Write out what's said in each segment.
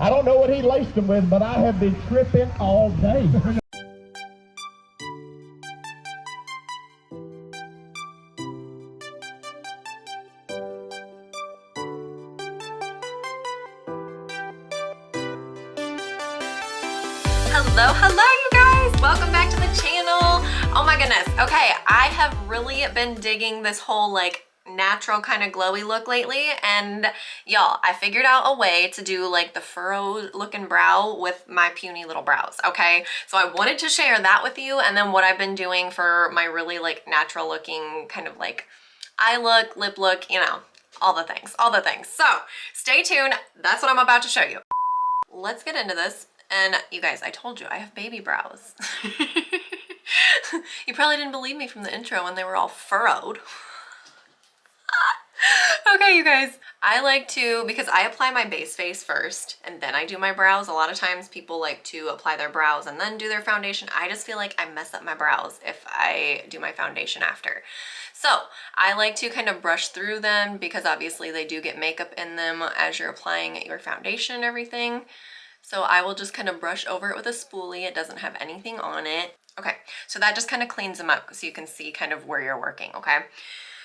I don't know what he laced them with, but I have been tripping all day. Hello you guys, welcome back to the channel. Oh my goodness. Okay, I have really been digging this whole like natural kind of glowy look lately, and y'all, I figured out a way to do like the furrow looking brow with my puny little brows. Okay, so I wanted to share that with you, and then what I've been doing for my really like natural looking kind of like eye look, lip look, you know, all the things. So stay tuned, that's what I'm about to show you. Let's get into this. And you guys, I told you, I have baby brows. You probably didn't believe me from the intro when they were all furrowed. Okay, you guys, I like to, because I apply my base face first and then I do my brows. A lot of times people like to apply their brows and then do their foundation. I just feel like I mess up my brows if I do my foundation after. So I like to kind of brush through them because obviously they do get makeup in them as you're applying your foundation and everything. So I will just kind of brush over it with a spoolie. It doesn't have anything on it. Okay, so that just kind of cleans them up so you can see kind of where you're working, okay?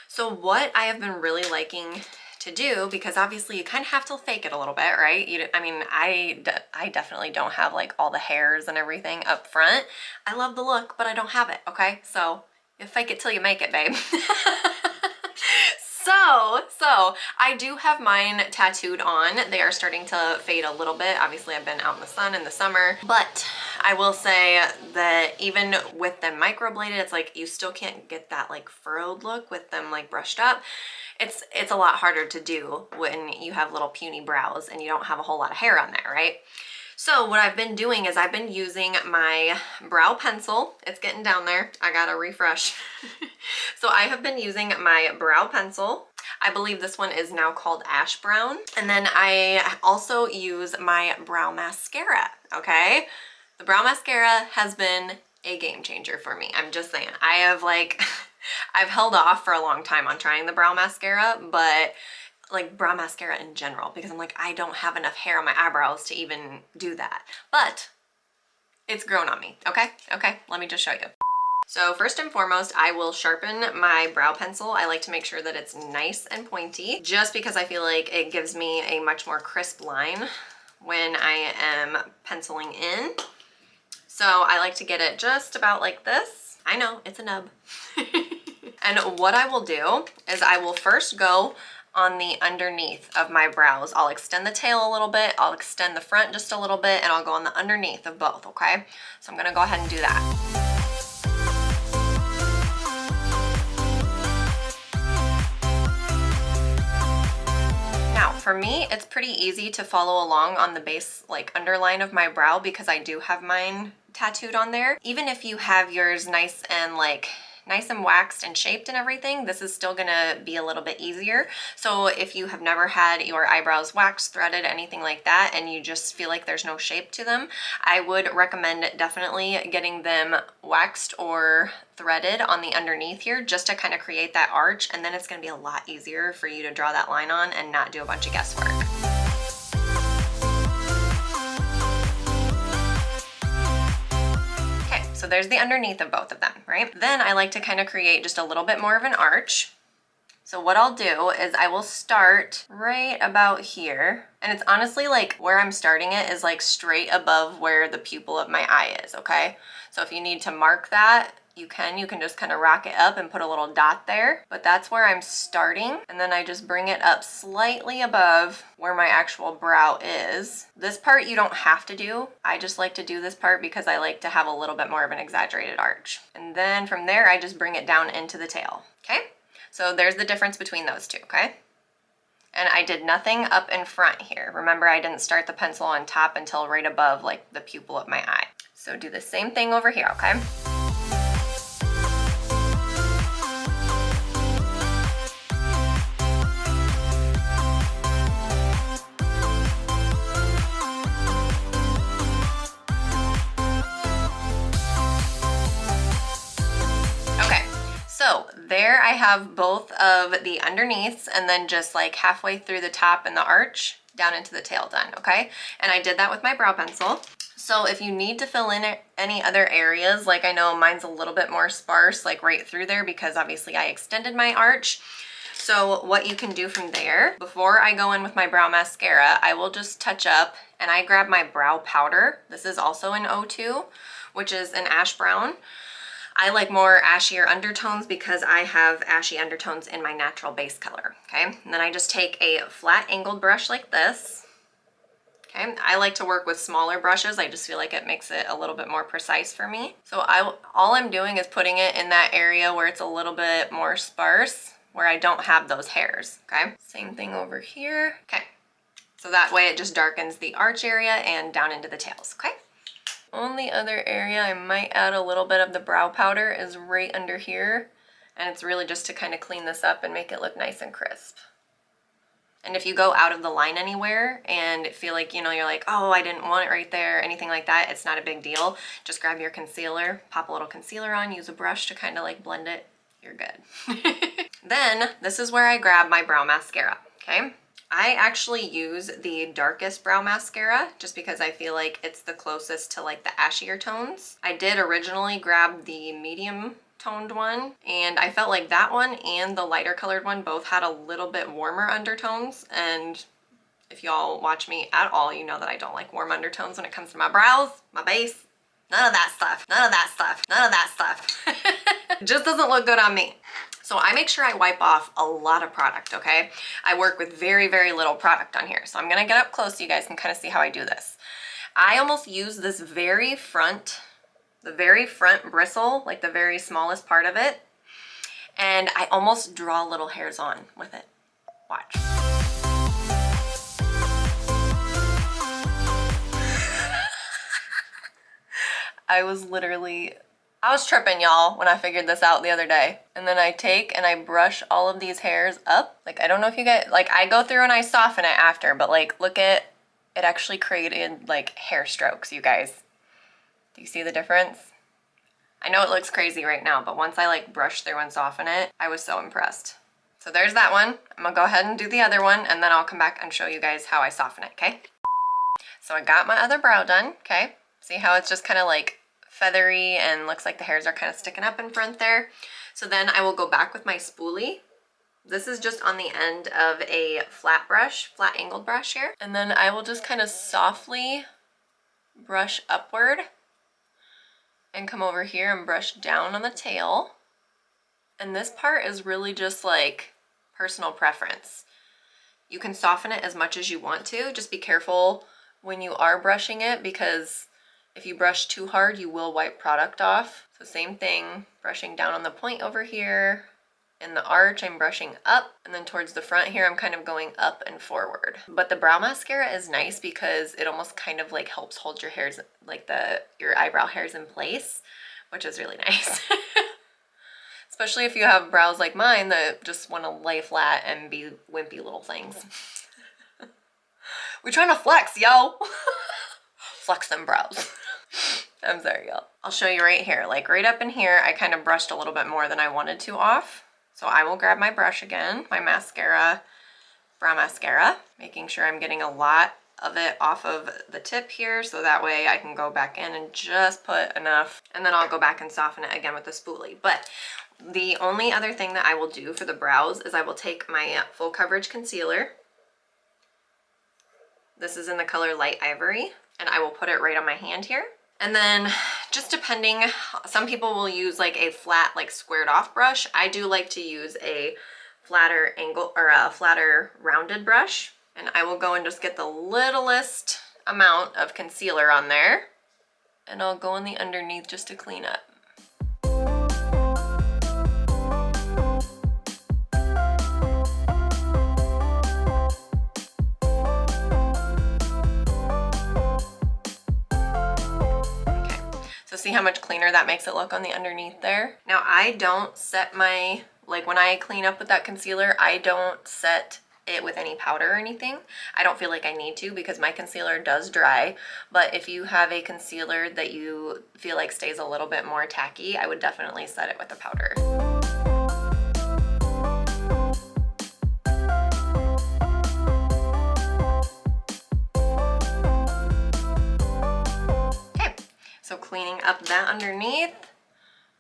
So what I have been really liking to do, because obviously you kind of have to fake it a little bit, right? I mean, I definitely don't have like all the hairs and everything up front. I love the look, but I don't have it, okay? So you fake it till you make it, babe. So I do have mine tattooed on. They are starting to fade a little bit. Obviously I've been out in the sun in the summer, but I will say that even with them microbladed, it's like you still can't get that like furrowed look with them like brushed up. It's a lot harder to do when you have little puny brows and you don't have a whole lot of hair on there, right? So what I've been doing is I've been using my brow pencil. It's getting down there. I gotta refresh. So I have been using my brow pencil. I believe this one is now called Ash Brown. And then I also use my brow mascara, okay? The brow mascara has been a game changer for me. I'm just saying. I have like, I've held off for a long time on trying the brow mascara, but like brow mascara in general, because I'm like, I don't have enough hair on my eyebrows to even do that. But it's grown on me, okay? Okay, let me just show you. So first and foremost, I will sharpen my brow pencil. I like to make sure that it's nice and pointy, just because I feel like it gives me a much more crisp line when I am penciling in. So I like to get it just about like this. I know, it's a nub. And what I will do is I will first go on the underneath of my brows. I'll extend the tail a little bit, I'll extend the front just a little bit, and I'll go on the underneath of both, okay? So I'm gonna go ahead and do that. Now, for me, it's pretty easy to follow along on the base, like underline of my brow, because I do have mine tattooed on there. Even if you have yours nice and waxed and shaped and everything, this is still gonna be a little bit easier. So if you have never had your eyebrows waxed, threaded, anything like that, and you just feel like there's no shape to them, I would recommend definitely getting them waxed or threaded on the underneath here, just to kind of create that arch, and then it's gonna be a lot easier for you to draw that line on and not do a bunch of guesswork. So there's the underneath of both of them, right? Then I like to kind of create just a little bit more of an arch. So what I'll do is I will start right about here. And it's honestly like where I'm starting it is like straight above where the pupil of my eye is, okay? So if you need to mark that, you can just kind of rock it up and put a little dot there, but that's where I'm starting. And then I just bring it up slightly above where my actual brow is. This part you don't have to do. I just like to do this part because I like to have a little bit more of an exaggerated arch. And then from there, I just bring it down into the tail, okay? So there's the difference between those two, okay? And I did nothing up in front here. Remember, I didn't start the pencil on top until right above like the pupil of my eye. So do the same thing over here, okay? So there I have both of the underneaths, and then just like halfway through the top and the arch, down into the tail done, okay? And I did that with my brow pencil. So if you need to fill in any other areas, like I know mine's a little bit more sparse, like right through there, because obviously I extended my arch. So what you can do from there, before I go in with my brow mascara, I will just touch up, and I grab my brow powder. This is also an O2, which is an ash brown. I like more ashier undertones because I have ashy undertones in my natural base color, okay? And then I just take a flat angled brush like this, okay? I like to work with smaller brushes. I just feel like it makes it a little bit more precise for me. So all I'm doing is putting it in that area where it's a little bit more sparse, where I don't have those hairs, okay? Same thing over here, okay? So that way it just darkens the arch area and down into the tails, okay? Only other area I might add a little bit of the brow powder is right under here, and it's really just to kind of clean this up and make it look nice and crisp. And if you go out of the line anywhere and feel like, you know, you're like, oh, I didn't want it right there, anything like that, it's not a big deal. Just grab your concealer, pop a little concealer on, use a brush to kind of like blend it. You're good. Then this is where I grab my brow mascara, okay? I actually use the darkest brow mascara just because I feel like it's the closest to like the ashier tones. I did originally grab the medium toned one, and I felt like that one and the lighter colored one both had a little bit warmer undertones, and if y'all watch me at all, you know that I don't like warm undertones when it comes to my brows, my base, none of that stuff, none of that stuff, none of that stuff. It just doesn't look good on me. So I make sure I wipe off a lot of product, okay? I work with very, very little product on here. So I'm gonna get up close so you guys can kind of see how I do this. I almost use this very front, the very front bristle, like the very smallest part of it, and I almost draw little hairs on with it. Watch. I was tripping, y'all, when I figured this out the other day. And then I take and I brush all of these hairs up. Like, I don't know if you get, like, I go through and I soften it after, but like, look at, it actually created like hair strokes, you guys. Do you see the difference? I know it looks crazy right now, but once I like brush through and soften it, I was so impressed. So there's that one. I'm gonna go ahead and do the other one, and then I'll come back and show you guys how I soften it, okay? So I got my other brow done, okay? See how it's just kind of like feathery and looks like the hairs are kind of sticking up in front there. So then I will go back with my spoolie. This is just on the end of a flat brush, flat angled brush here. And then I will just kind of softly brush upward and come over here and brush down on the tail. And this part is really just like personal preference. You can soften it as much as you want to. Just be careful when you are brushing it, because if you brush too hard, you will wipe product off. So same thing, brushing down on the point over here. In the arch, I'm brushing up, and then towards the front here, I'm kind of going up and forward. But the brow mascara is nice because it almost kind of like helps hold your hairs, like your eyebrow hairs in place, which is really nice. Especially if you have brows like mine that just want to lay flat and be wimpy little things. We're trying to flex, yo. Flex them brows. I'm sorry, y'all. I'll show you right here. Like right up in here, I kind of brushed a little bit more than I wanted to off. So I will grab my brush again, my mascara, brow mascara, making sure I'm getting a lot of it off of the tip here, so that way I can go back in and just put enough, and then I'll go back and soften it again with the spoolie. But the only other thing that I will do for the brows is I will take my full coverage concealer. This is in the color Light Ivory, and I will put it right on my hand here. And then just depending, some people will use like a flat, like squared off brush. I do like to use a flatter angle or a flatter rounded brush. And I will go and just get the littlest amount of concealer on there. And I'll go in the underneath just to clean up. See how much cleaner that makes it look on the underneath there? Now I don't set my, like when I clean up with that concealer, I don't set it with any powder or anything. I don't feel like I need to because my concealer does dry, but if you have a concealer that you feel like stays a little bit more tacky, I would definitely set it with a powder. cleaning up that underneath.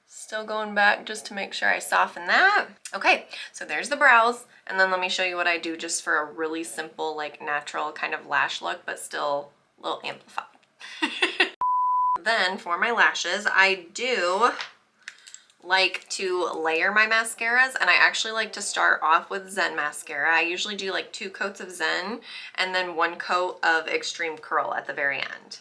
Still going back just to make sure I soften that. Okay, so there's the brows. And then let me show you what I do just for a really simple, like natural kind of lash look, but still a little amplified. Then for my lashes, I do like to layer my mascaras, and I actually like to start off with Zen mascara. I usually do like 2 coats of Zen and then 1 coat of Extreme Curl at the very end.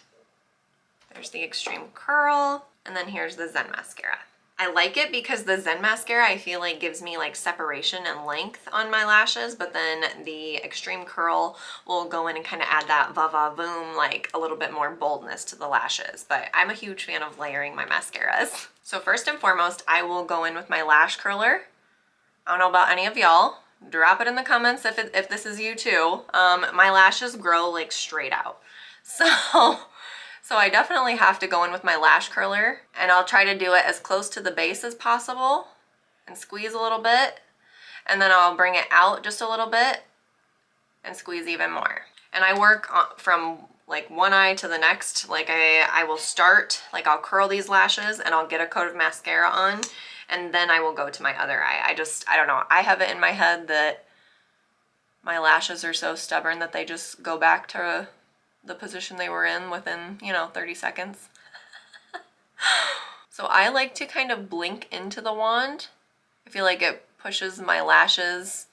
There's the Extreme Curl, and then here's the Zen mascara. I like it because the Zen mascara I feel like gives me like separation and length on my lashes, but then the Extreme Curl will go in and kind of add that va-va-voom, like a little bit more boldness to the lashes. But I'm a huge fan of layering my mascaras. So first and foremost, I will go in with my lash curler. I don't know about any of y'all. Drop it in the comments if this is you too. My lashes grow like straight out. So I definitely have to go in with my lash curler, and I'll try to do it as close to the base as possible and squeeze a little bit, and then I'll bring it out just a little bit and squeeze even more. And I work from like one eye to the next. Like I will start, like I'll curl these lashes and I'll get a coat of mascara on, and then I will go to my other eye. I don't know. I have it in my head that my lashes are so stubborn that they just go back to the position they were in within, 30 seconds. So I like to kind of blink into the wand. I feel like it pushes my lashes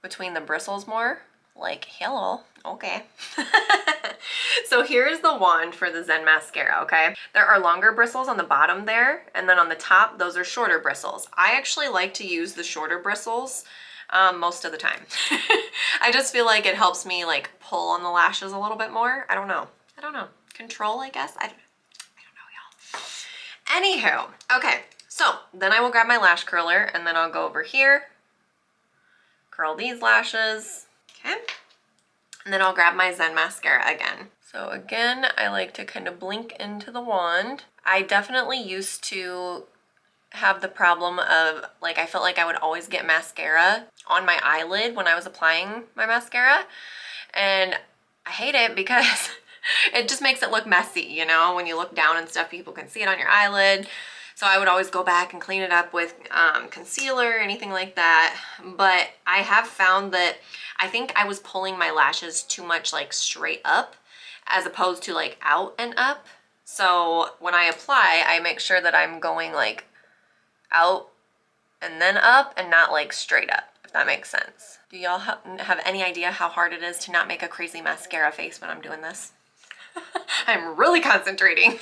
between the bristles more. Like, hello, okay. So here's the wand for the Zen mascara, okay? There are longer bristles on the bottom there, and then on the top, those are shorter bristles. I actually like to use the shorter bristles most of the time. I just feel like it helps me like pull on the lashes a little bit more. I don't know. Control, I guess. I don't know, y'all. Anywho, okay. So then I will grab my lash curler, and then I'll go over here, curl these lashes, okay? And then I'll grab my Zen mascara again. So again, I like to kind of blink into the wand. I definitely used to have the problem of like I felt like I would always get mascara on my eyelid when I was applying my mascara, and I hate it because it just makes it look messy, when you look down and stuff, people can see it on your eyelid. So I would always go back and clean it up with concealer or anything like that. But I have found that I think I was pulling my lashes too much like straight up as opposed to like out and up. So when I apply, I make sure that I'm going like out and then up and not like straight up, if that makes sense. Do y'all have any idea how hard it is to not make a crazy mascara face when I'm doing this? I'm really concentrating.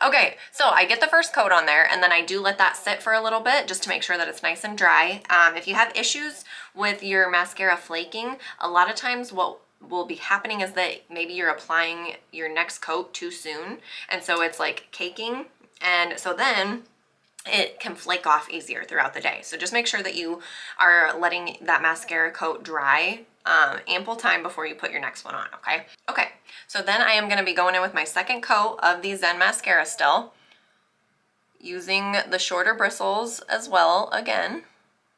Okay, so I get the first coat on there, and then I do let that sit for a little bit just to make sure that it's nice and dry. If you have issues with your mascara flaking, a lot of times what will be happening is that maybe you're applying your next coat too soon, and so it's like caking. And so then it can flake off easier throughout the day. So just make sure that you are letting that mascara coat dry ample time before you put your next one on, okay? Okay, so then I am gonna be going in with my second coat of the Zen mascara still, using the shorter bristles as well again.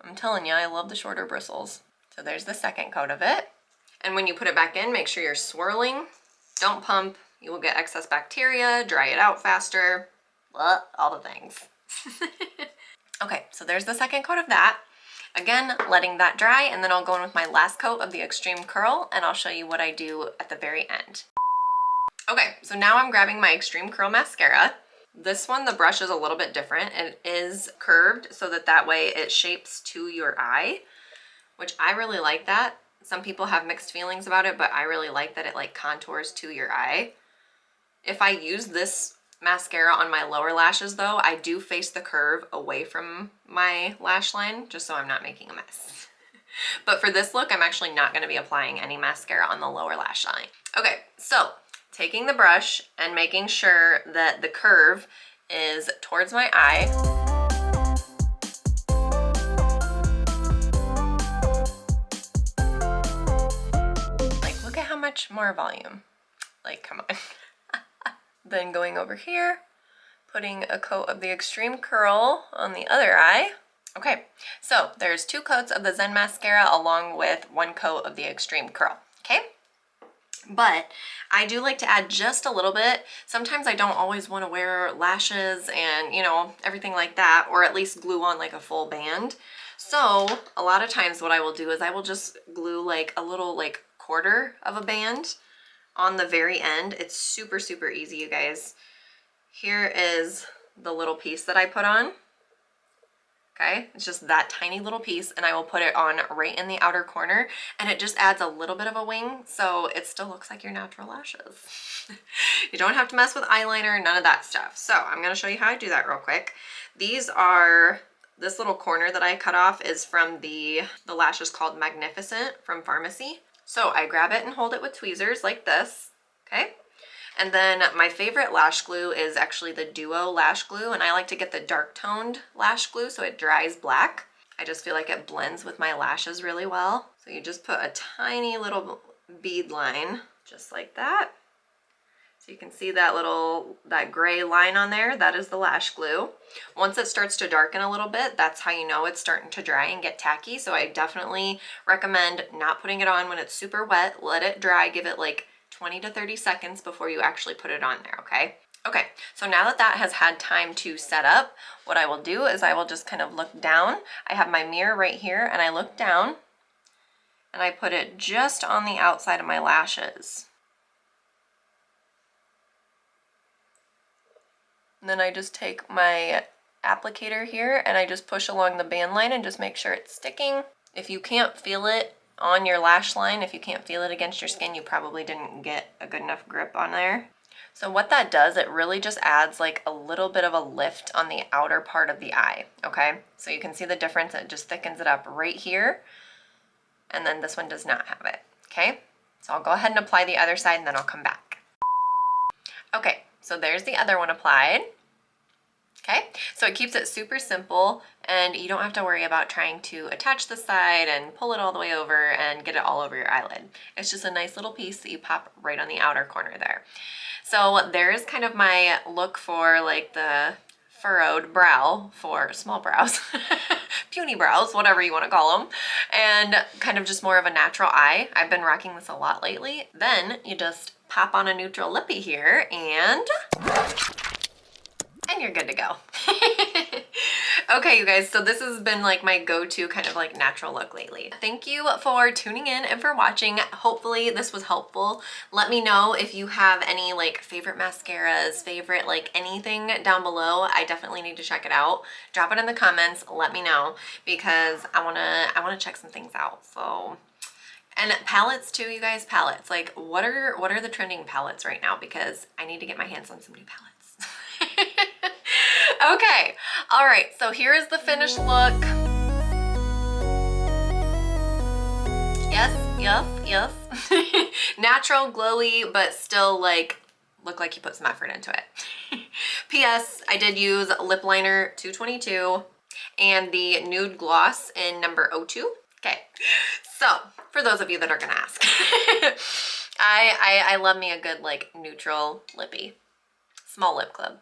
I'm telling you, I love the shorter bristles. So there's the second coat of it. And when you put it back in, make sure you're swirling. Don't pump. You will get excess bacteria, dry it out faster, all the things. Okay, so there's the second coat of that. Again, letting that dry, and then I'll go in with my last coat of the Extreme Curl, and I'll show you what I do at the very end. Okay, so now I'm grabbing my Extreme Curl mascara. This one, the brush is a little bit different. It is curved so that way it shapes to your eye, which I really like that. Some people have mixed feelings about it, but I really like that it like contours to your eye. If I use this mascara on my lower lashes though, I do face the curve away from my lash line just so I'm not making a mess. But for this look, I'm actually not going to be applying any mascara on the lower lash line. Okay, so taking the brush and making sure that the curve is towards my eye. Like, look at how much more volume. Like, come on. Then going over here, putting a coat of the Extreme Curl on the other eye. Okay, so there's 2 coats of the Zen mascara along with 1 coat of the Extreme Curl, okay? But I do like to add just a little bit. Sometimes I don't always want to wear lashes and, you know, everything like that, or at least glue on like a full band. So a lot of times what I will do is I will just glue like a little like quarter of a band on the very end. It's super, super easy, you guys. Here is the little piece that I put on. Okay, it's just that tiny little piece, and I will put it on right in the outer corner, and it just adds a little bit of a wing, so it still looks like your natural lashes. You don't have to mess with eyeliner, none of that stuff. So I'm gonna show you how I do that real quick. These are, this little corner that I cut off is from the lashes called Magnificent from Pharmacy. So I grab it and hold it with tweezers like this, okay? And then my favorite lash glue is actually the Duo lash glue, and I like to get the dark toned lash glue so it dries black. I just feel like it blends with my lashes really well. So you just put a tiny little bead line just like that. So you can see that gray line on there, that is the lash glue. Once it starts to darken a little bit, that's how you know it's starting to dry and get tacky. So I definitely recommend not putting it on when it's super wet. Let it dry, give it like 20 to 30 seconds before you actually put it on there, okay? Okay, so now that that has had time to set up, what I will do is I will just kind of look down. I have my mirror right here, and I look down, and I put it just on the outside of my lashes. And then I just take my applicator here, and I just push along the band line and just make sure it's sticking. If you can't feel it on your lash line, if you can't feel it against your skin, you probably didn't get a good enough grip on there. So what that does, it really just adds like a little bit of a lift on the outer part of the eye, okay? So you can see the difference, it just thickens it up right here, and then this one does not have it, okay? So I'll go ahead and apply the other side, and then I'll come back. Okay, so there's the other one applied. Okay, so it keeps it super simple, and you don't have to worry about trying to attach the side and pull it all the way over and get it all over your eyelid. It's just a nice little piece that you pop right on the outer corner there. So there's kind of my look for like the furrowed brow for small brows, puny brows, whatever you want to call them, and kind of just more of a natural eye. I've been rocking this a lot lately. Then you just pop on a neutral lippy here, and you're good to go. Okay, you guys, so this has been like my go-to kind of like natural look lately. Thank you for tuning in and for watching. Hopefully this was helpful. Let me know if you have any like favorite mascaras, favorite like anything down below. I definitely need to check it out. Drop it in the comments, let me know, because I wanna check some things out. So, and palettes too, you guys, palettes. Like what are the trending palettes right now? Because I need to get my hands on some new palettes. Okay, all right, so here is the finished look. Yes. Natural, glowy, but still like look like you put some effort into it. P.S. I did use lip liner 222 and the nude gloss in number 02. Okay, so for those of you that are gonna ask, I love me a good like neutral lippy. Small lip club.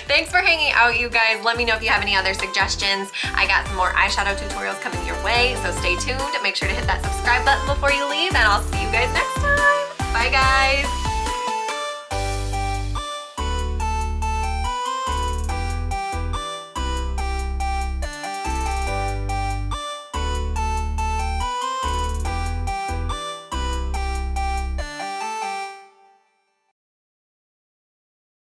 Thanks for hanging out, you guys. Let me know if you have any other suggestions. I got some more eyeshadow tutorials coming your way, so stay tuned. Make sure to hit that subscribe button before you leave, and I'll see you guys next time. Bye, guys.